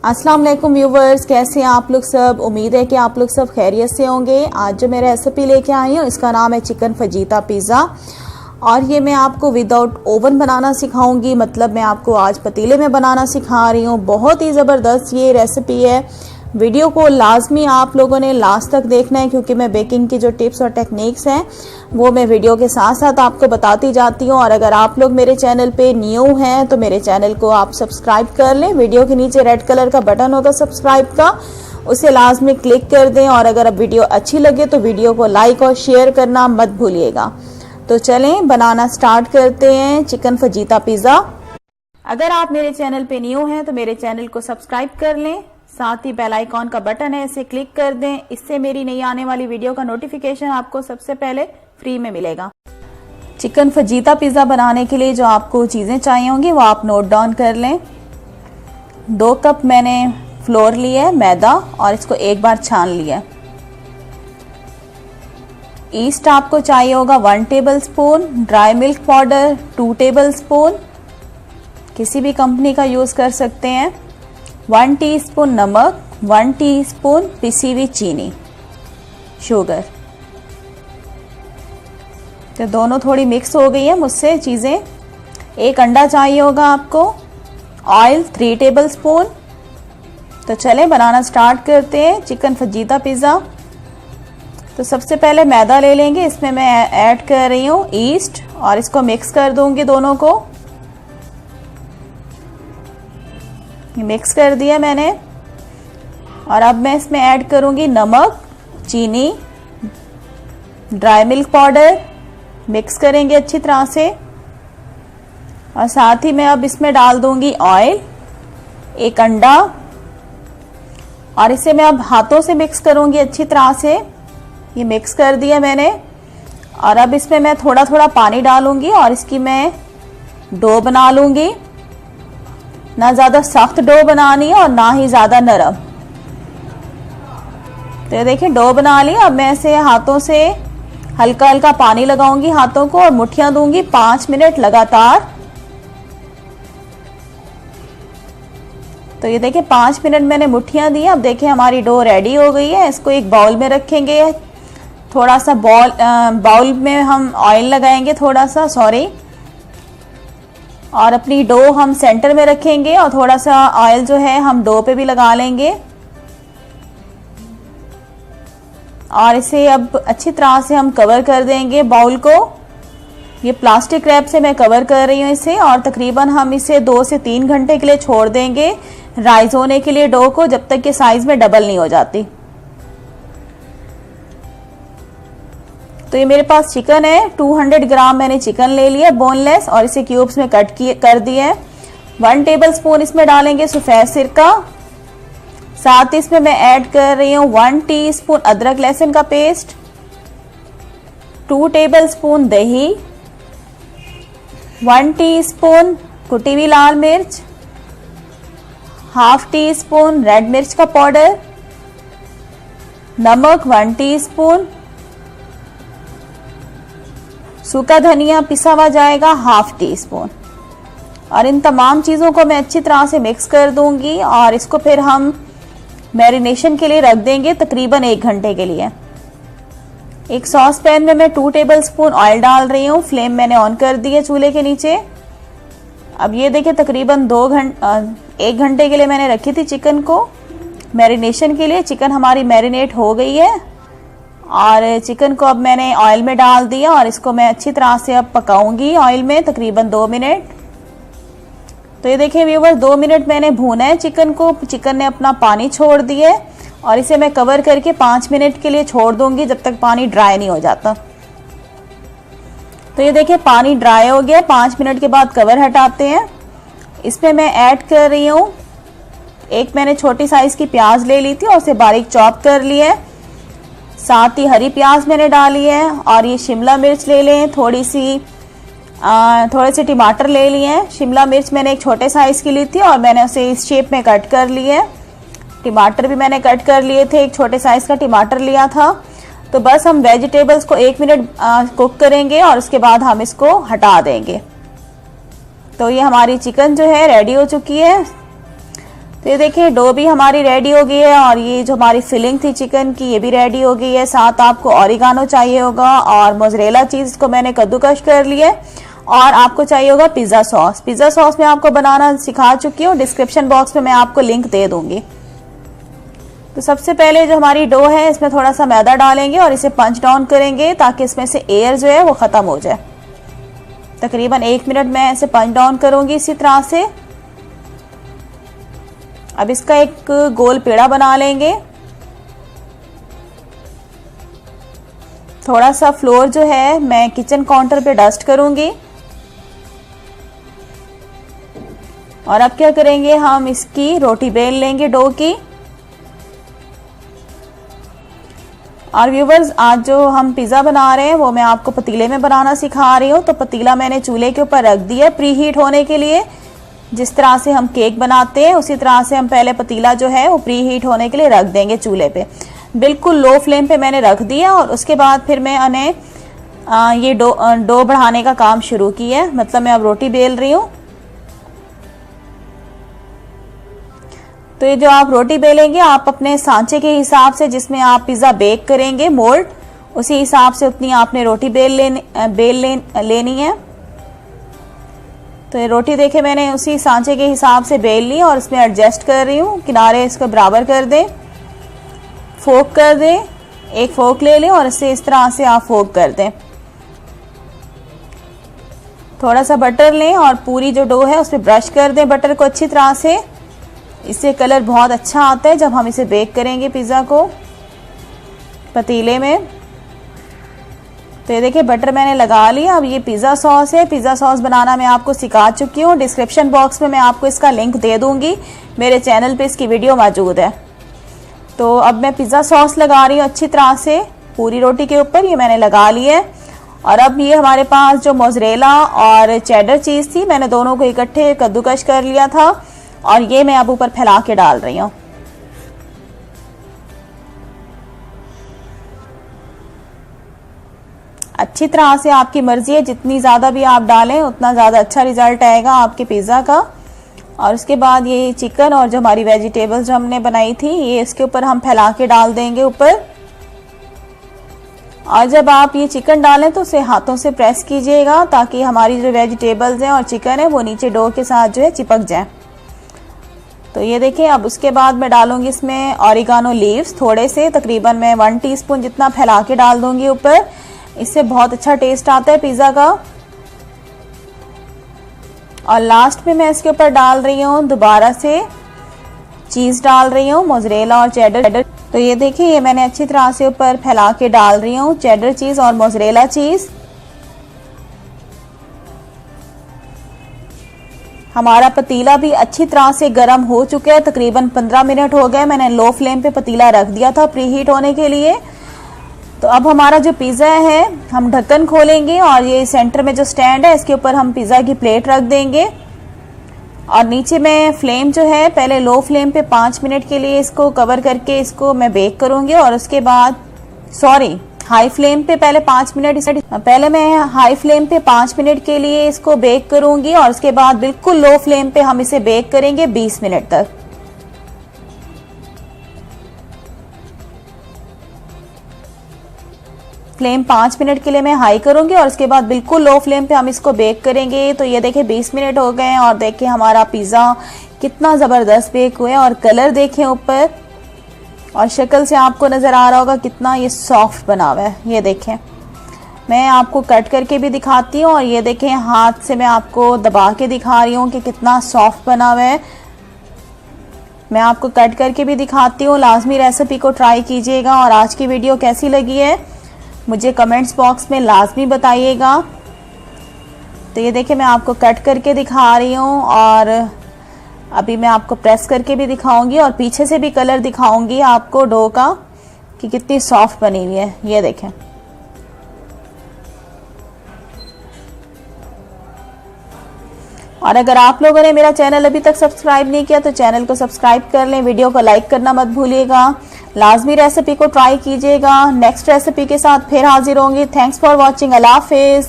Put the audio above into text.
अस्सलाम वालेकुम व्यूवर्स, कैसे हैं आप लोग सब। उम्मीद है कि आप लोग सब खैरियत से होंगे। आज जो मैं रेसिपी लेके आई हूँ इसका नाम है चिकन फजीता पिज़्ज़ा और ये मैं आपको विदाउट ओवन बनाना सिखाऊंगी। मतलब मैं आपको आज पतीले में बनाना सिखा रही हूँ। बहुत ही ज़बरदस्त ये रेसिपी है। वीडियो को लाजमी आप लोगों ने लास्ट तक देखना है क्योंकि मैं बेकिंग की जो टिप्स और टेक्निक्स हैं वो मैं वीडियो के साथ साथ आपको बताती जाती हूँ। और अगर आप लोग मेरे चैनल पे न्यू हैं तो मेरे चैनल को आप सब्सक्राइब कर लें। वीडियो के नीचे रेड कलर का बटन होगा सब्सक्राइब का, उसे लाजमी क्लिक कर दें। और अगर अब वीडियो अच्छी लगे तो वीडियो को लाइक और शेयर करना मत भूलिएगा। तो चलें बनाना स्टार्ट करते हैं चिकन फजीता पिज़्ज़ा। अगर आप मेरे चैनल पे न्यू हैं तो मेरे चैनल को सब्सक्राइब कर लें, साथ ही बेल आइकॉन का बटन है इसे क्लिक कर दें। इससे मेरी नई आने वाली वीडियो का नोटिफिकेशन आपको सबसे पहले फ्री में मिलेगा। चिकन फजीता पिज़्ज़ा बनाने के लिए जो आपको चीज़ें चाहिए होंगी वो आप नोट डाउन कर लें। 2 कप मैंने फ्लोर लिया है मैदा और इसको एक बार छान लिया। ईस्ट आपको चाहिए होगा 1 table spoon, dry milk powder 2 table spoon, किसी भी कंपनी का यूज़ कर सकते हैं। 1 टीस्पून नमक, 1 टीस्पून पिसी हुई चीनी, शुगर। तो दोनों थोड़ी मिक्स हो गई है मुझसे चीज़ें। 1 अंडा चाहिए होगा आपको। Oil 3 table spoon. तो चलें बनाना स्टार्ट करते हैं चिकन फजीता पिज़्ज़ा। तो सबसे पहले मैदा ले लेंगे, इसमें मैं ऐड कर रही हूँ ईस्ट और इसको मिक्स कर दूंगी दोनों को। मिक्स कर दिया मैंने और अब मैं इसमें ऐड करूंगी नमक, चीनी, ड्राई मिल्क पाउडर। मिक्स करेंगे अच्छी तरह से और साथ ही मैं अब इसमें डाल दूंगी ऑयल, 1 अंडा और इसे मैं अब हाथों से मिक्स करूंगी अच्छी तरह से। ये मिक्स कर दिया मैंने और अब इसमें मैं थोड़ा थोड़ा पानी डालूंगी और इसकी मैं डो बना लूंगी। ना ज़्यादा सख्त डो बनानी है और ना ही ज़्यादा नरम। तो देखिए डो बना ली। अब मैं इसे हाथों से हल्का हल्का पानी लगाऊंगी हाथों को और मुट्ठियां दूंगी 5 मिनट लगातार। तो ये देखिए 5 मिनट मैंने मुट्ठियां दी। अब देखिए हमारी डो रेडी हो गई है। इसको एक बाउल में रखेंगे। थोड़ा सा बाउल में हम ऑयल लगाएंगे थोड़ा सा, और अपनी डो हम सेंटर में रखेंगे और थोड़ा सा ऑयल जो है हम डो पे भी लगा लेंगे। और इसे अब अच्छी तरह से हम कवर कर देंगे बाउल को। ये प्लास्टिक रैप से मैं कवर कर रही हूँ इसे और तकरीबन हम इसे 2 से 3 घंटे के लिए छोड़ देंगे राइज होने के लिए डो को, जब तक कि साइज में डबल नहीं हो जाती। तो ये मेरे पास चिकन है, 200 ग्राम मैंने चिकन ले लिया बोनलेस और इसे क्यूब्स में कट कर दिया है। 1 टेबल स्पून इसमें डालेंगे सफ़ेद सिरका। साथ ही इसमें मैं ऐड कर रही हूँ 1 टीस्पून अदरक लहसुन का पेस्ट, 2 टेबल स्पून दही, 1 टीस्पून कुटी हुई लाल मिर्च, ½ टीस्पून रेड मिर्च का पाउडर, नमक 1 टीस्पून, सूखा धनिया पिसा हुआ जाएगा ½ टीस्पून। और इन तमाम चीज़ों को मैं अच्छी तरह से मिक्स कर दूंगी और इसको फिर हम मैरिनेशन के लिए रख देंगे तकरीबन 1 घंटे के लिए। एक सॉस पैन में मैं 2 टेबल स्पून ऑयल डाल रही हूँ। फ्लेम मैंने ऑन कर दी है चूल्हे के नीचे। अब ये देखिए तकरीबन 1 घंटे के लिए मैंने रखी थी चिकन को मैरिनेशन के लिए। चिकन हमारी मैरिनेट हो गई है और चिकन को अब मैंने ऑयल में डाल दिया और इसको मैं अच्छी तरह से अब पकाऊंगी ऑयल में तकरीबन 2 मिनट। तो ये देखिए व्यूअर्स 2 मिनट मैंने भूना है चिकन को। चिकन ने अपना पानी छोड़ दिया है और इसे मैं कवर करके 5 मिनट के लिए छोड़ दूंगी जब तक पानी ड्राई नहीं हो जाता। तो ये देखिए पानी ड्राई हो गया। 5 मिनट के बाद कवर हटाते हैं। इसमें मैं ऐड कर रही हूँ, एक मैंने छोटी साइज की प्याज ले ली थी और उसे बारीक चॉप कर लिया है। साथ ही हरी प्याज मैंने डाली है और ये शिमला मिर्च ले लें, थोड़े से टमाटर ले लिए हैं। शिमला मिर्च मैंने एक छोटे साइज की ली थी और मैंने उसे इस शेप में कट कर लिया है। टमाटर भी मैंने कट कर लिए थे, एक छोटे साइज का टमाटर लिया था। तो बस हम वेजिटेबल्स को 1 मिनट कुक करेंगे और उसके बाद हम इसको हटा देंगे। तो ये हमारी चिकन जो है रेडी हो चुकी है। तो ये देखिए डो भी हमारी रेडी हो गई है और ये जो हमारी फिलिंग थी चिकन की ये भी रेडी हो गई है। साथ आपको ऑरिगानो चाहिए होगा और मोज़रेला चीज़ को मैंने कद्दूकश कर लिया है और आपको चाहिए होगा पिज़्ज़ा सॉस। पिज़्ज़ा सॉस मैं आपको बनाना सिखा चुकी हूँ, डिस्क्रिप्शन बॉक्स में मैं आपको लिंक दे दूंगी। तो सबसे पहले जो हमारी डो है इसमें थोड़ा सा मैदा डालेंगे और इसे पंच डाउन करेंगे ताकि इसमें से एयर जो है वो ख़त्म हो जाए। तकरीबन 1 मिनट मैं इसे पंच डाउन करूंगी इसी तरह से। अब इसका एक गोल पेड़ा बना लेंगे। थोड़ा सा फ्लोर जो है मैं किचन काउंटर पे डस्ट करूंगी। और अब क्या करेंगे, हम इसकी रोटी बेल लेंगे डो की। और व्यूवर्स, आज जो हम पिज़्ज़ा बना रहे हैं वो मैं आपको पतीले में बनाना सिखा रही हूँ। तो पतीला मैंने चूल्हे के ऊपर रख दिया प्री हीट होने के लिए। जिस तरह से हम केक बनाते हैं उसी तरह से हम पहले पतीला जो है वो प्री हीट होने के लिए रख देंगे चूल्हे पे। बिल्कुल लो फ्लेम पे मैंने रख दिया और उसके बाद फिर मैं ये डो बढ़ाने का काम शुरू किया। मतलब मैं अब रोटी बेल रही हूँ। तो ये जो आप रोटी बेलेंगे आप अपने सांचे के हिसाब से, जिसमें आप पिज़्ज़ा बेक करेंगे मोल्ड, उसी हिसाब से उतनी आपने रोटी लेनी है। तो ये रोटी देखे मैंने उसी सांचे के हिसाब से बेल ली और इसमें एडजस्ट कर रही हूँ। किनारे इसको बराबर कर दें, फोक कर दें, एक फोक ले लें और इसे इस तरह से आप फोक कर दें। थोड़ा सा बटर लें और पूरी जो डो है उस पर ब्रश कर दें बटर को अच्छी तरह से। इससे कलर बहुत अच्छा आता है जब हम इसे बेक करेंगे पिज़्ज़ा को पतीले में। तो ये देखिए बटर मैंने लगा लिया। अब ये पिज़्ज़ा सॉस है। पिज़्ज़ा सॉस बनाना मैं आपको सिखा चुकी हूँ। डिस्क्रिप्शन बॉक्स में मैं आपको इसका लिंक दे दूँगी। मेरे चैनल पे इसकी वीडियो मौजूद है। तो अब मैं पिज़्ज़ा सॉस लगा रही हूँ अच्छी तरह से पूरी रोटी के ऊपर। ये मैंने लगा ली है। और अब ये हमारे पास जो मोज़रेला और चेडर चीज़ थी, मैंने दोनों को इकट्ठे कद्दूकश कर लिया था और ये मैं अब ऊपर फैला के डाल रही हूँ। अच्छी तरह से आपकी मर्जी है, जितनी ज़्यादा भी आप डालें उतना ज़्यादा अच्छा रिजल्ट आएगा आपके पिज़्ज़ा का। और उसके बाद ये चिकन और जो हमारी वेजिटेबल्स जो हमने बनाई थी ये इसके ऊपर हम फैला के डाल देंगे ऊपर। और जब आप ये चिकन डालें तो उसे हाथों से प्रेस कीजिएगा ताकि हमारी जो वेजिटेबल्स हैं और चिकन है वो नीचे डो के साथ जो है चिपक जाए। तो ये देखिए अब उसके बाद मैं डालूंगी इसमें ऑरिगानो लीव्स थोड़े से, तकरीबन मैं 1 टीस्पून जितना फैला के डाल दूंगी ऊपर। इससे बहुत अच्छा टेस्ट आता है पिज़्ज़ा का। और लास्ट में मैं इसके ऊपर डाल रही हूँ दोबारा से चीज़ डाल रही हूँ, मोज़रेला और चेडर। तो ये देखिए ये मैंने अच्छी तरह से ऊपर फैला के डाल रही हूँ चेडर चीज़ और मोज़रेला चीज़। हमारा पतीला भी अच्छी तरह से गर्म हो चुका है। तकरीबन 15 मिनट हो गए। मैंने लो फ्लेम पे पतीला रख दिया था प्री हीट होने के लिए। तो अब हमारा जो पिज़्ज़ा है हम ढक्कन खोलेंगे और ये सेंटर में जो स्टैंड है इसके ऊपर हम पिज़्ज़ा की प्लेट रख देंगे। और नीचे मैं फ्लेम जो है पहले लो फ्लेम पे 5 मिनट के लिए इसको कवर करके इसको मैं बेक करूंगी। और उसके बाद हाई फ्लेम पे पहले 5 मिनट पहले मैं हाई फ्लेम पे 5 मिनट के लिए इसको बेक करूंगी और उसके बाद बिल्कुल लो फ्लेम पे हम इसे बेक करेंगे 20 मिनट तक। फ्लेम 5 मिनट के लिए मैं हाई करूंगी और उसके बाद बिल्कुल लो फ्लेम पे हम इसको बेक करेंगे। तो ये देखिए 20 मिनट हो गए और देखिए हमारा पिज़्ज़ा कितना ज़बरदस्त बेक हुआ है। और कलर देखें ऊपर और शक्ल से आपको नज़र आ रहा होगा कितना ये सॉफ्ट बना हुआ है। ये देखें मैं आपको कट करके भी दिखाती हूँ और ये देखें हाथ से मैं आपको दबा के दिखा रही हूँ कि कितना सॉफ्ट बना हुआ है। मैं आपको कट करके भी दिखाती हूँ। लाजमी रेसिपी को ट्राई कीजिएगा। और आज की वीडियो कैसी लगी है मुझे कमेंट्स बॉक्स में लाजमी बताइएगा। तो ये देखिए मैं आपको कट करके दिखा रही हूँ और अभी मैं आपको प्रेस करके भी दिखाऊंगी और पीछे से भी कलर दिखाऊंगी आपको डो का कि कितनी सॉफ्ट बनी हुई है। ये देखें और अगर आप लोगों ने मेरा चैनल अभी तक सब्सक्राइब नहीं किया तो चैनल को सब्सक्राइब कर लें। वीडियो को लाइक करना मत भूलिएगा। लाजमी रेसिपी को ट्राई कीजिएगा। नेक्स्ट रेसिपी के साथ फिर हाजिर होंगी। Thanks for watching. अल्लाह हाफिज़।